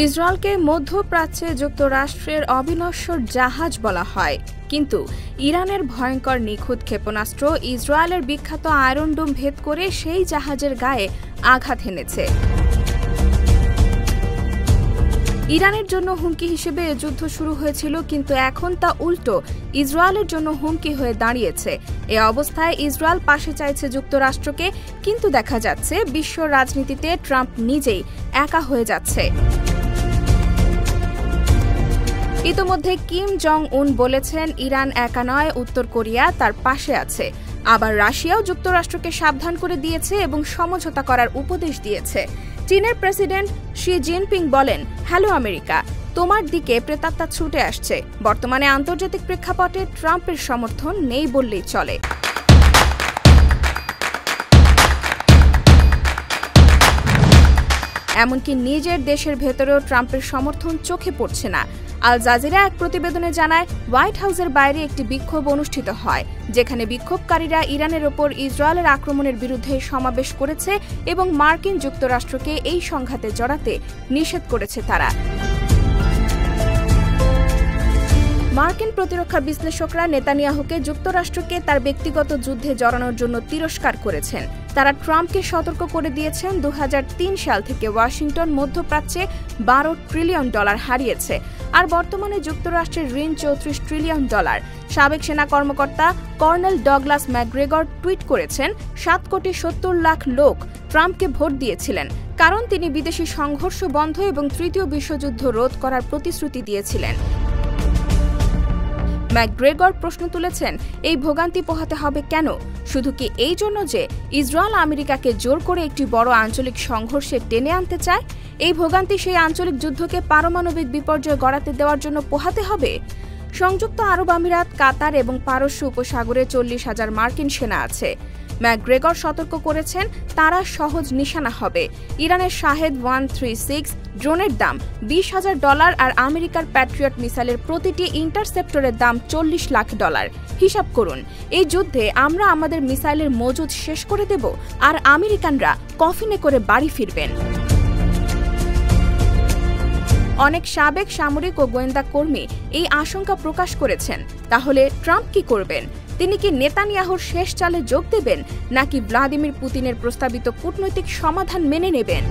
ইসরায়েলকে মধ্যপ্রাচ্যে যুক্তরাষ্ট্রের অবিনশ্বর জাহাজ বলা হয়, কিন্তু ইরানের ভয়ঙ্কর নিখুঁত ক্ষেপণাস্ত্র ইসরায়েলের বিখ্যাত আয়রন ডোম ভেদ করে সেই জাহাজের গায়ে আঘাত হেনেছে। ইরানের জন্য হুমকি হিসেবে এ যুদ্ধ শুরু হয়েছিল, কিন্তু এখন তা উল্টো ইসরায়েলের জন্য হুমকি হয়ে দাঁড়িয়েছে। এ অবস্থায় ইসরায়েল পাশে চাইছে যুক্তরাষ্ট্রকে, কিন্তু দেখা যাচ্ছে বিশ্ব রাজনীতিতে ট্রাম্প নিজেই একা হয়ে যাচ্ছে। ইতোমধ্যে কিম জং উন বলেছেন, ইরান একা নয়, উত্তর কোরিয়া তার পাশে আছে। আবার রাশিয়াও যুক্তরাষ্ট্রকে সাবধান করে দিয়েছে এবং সমঝোতা করার উপদেশ দিয়েছে। চীনের প্রেসিডেন্ট শি জিনপিং বলেন, হ্যালো আমেরিকা, তোমার দিকে প্রেতাত্মা ছুটে আসছে। বর্তমানে আন্তর্জাতিক প্রেক্ষাপটে ট্রাম্পের সমর্থন নেই বললেই চলে। এমনকি নিজের দেশের ভেতরেও ট্রাম্পের সমর্থন চোখে পড়ছে না। আল জাজিরা এক প্রতিবেদনে জানায়, হোয়াইট হাউসের বাইরে একটি বিক্ষোভ অনুষ্ঠিত হয়, যেখানে বিক্ষোভকারীরা ইরানের ওপর ইসরায়েলের আক্রমণের বিরুদ্ধে সমাবেশ করেছে এবং মার্কিন যুক্তরাষ্ট্রকে এই সংঘাতে জড়াতে নিষেধ করেছে তারা। মার্কিন প্রতিরক্ষা বিশ্লেষকরা নেতানিয়াহুকে যুক্তরাষ্ট্রকে তার ব্যক্তিগত যুদ্ধে জড়ানোর জন্য তিরস্কার করেছেন। তারা ট্রাম্পকে সতর্ক করে দিয়েছেন, 2003 সাল থেকে ওয়াশিংটন মধ্যপ্রাচ্যে $12 ট্রিলিয়ন হারিয়েছে, আর বর্তমানে যুক্তরাষ্ট্রের ঋণ $34 ট্রিলিয়ন। সাবেক সেনা কর্মকর্তা কর্নেল ডগলাস ম্যাকগ্রেগর টুইট করেছেন, 7,70,00,000 লোক ট্রাম্পকে ভোট দিয়েছিলেন, কারণ তিনি বিদেশি সংঘর্ষ বন্ধ এবং তৃতীয় বিশ্বযুদ্ধ রোধ করার প্রতিশ্রুতি দিয়েছিলেন। ম্যাকগ্রেগর প্রশ্ন তুলেছেন, এই ভোগান্তি পোহাতে হবে কেন? শুধু কি এই জন্য যে ইসরায়েল আমেরিকাকে জোর করে একটি বড় আঞ্চলিক সংঘর্ষে টেনে আনতে চায়? এই ভোগান্তি সেই আঞ্চলিক যুদ্ধকে পারমাণবিক বিপর্যয় গড়াতে দেওয়ার জন্য পোহাতে হবে? সংযুক্ত আরব আমিরাত, কাতার এবং পারস্য উপসাগরে 40,000 মার্কিন সেনা আছে। ম্যাকগ্রেগর সতর্ক করেছেন, তারা সহজ নিশানা হবে। ইরানের শাহেদ 136 ড্রোনের দাম $20,000 আর আমেরিকার প্যাট্রিয়ট মিসাইলের প্রতিটি ইন্টারসেপ্টরের দাম $40 লাখ। হিসাব করুন, এই যুদ্ধে আমরা আমাদের মিসাইলের মজুদ শেষ করে দেব, আর আমেরিকানরা কফিনে করে বাড়ি ফিরবেন। অনেক সাবেক সামরিক ও গোয়েন্দা কর্মী এই আশঙ্কা প্রকাশ করেছেন। তাহলে ট্রাম্প কি করবেন? তিনি কি নেতানিয়াহুর শেষ চালে যোগ দেবেন, নাকি ভ্লাদিমির পুতিনের প্রস্তাবিত কূটনৈতিক সমাধান মেনে নেবেন?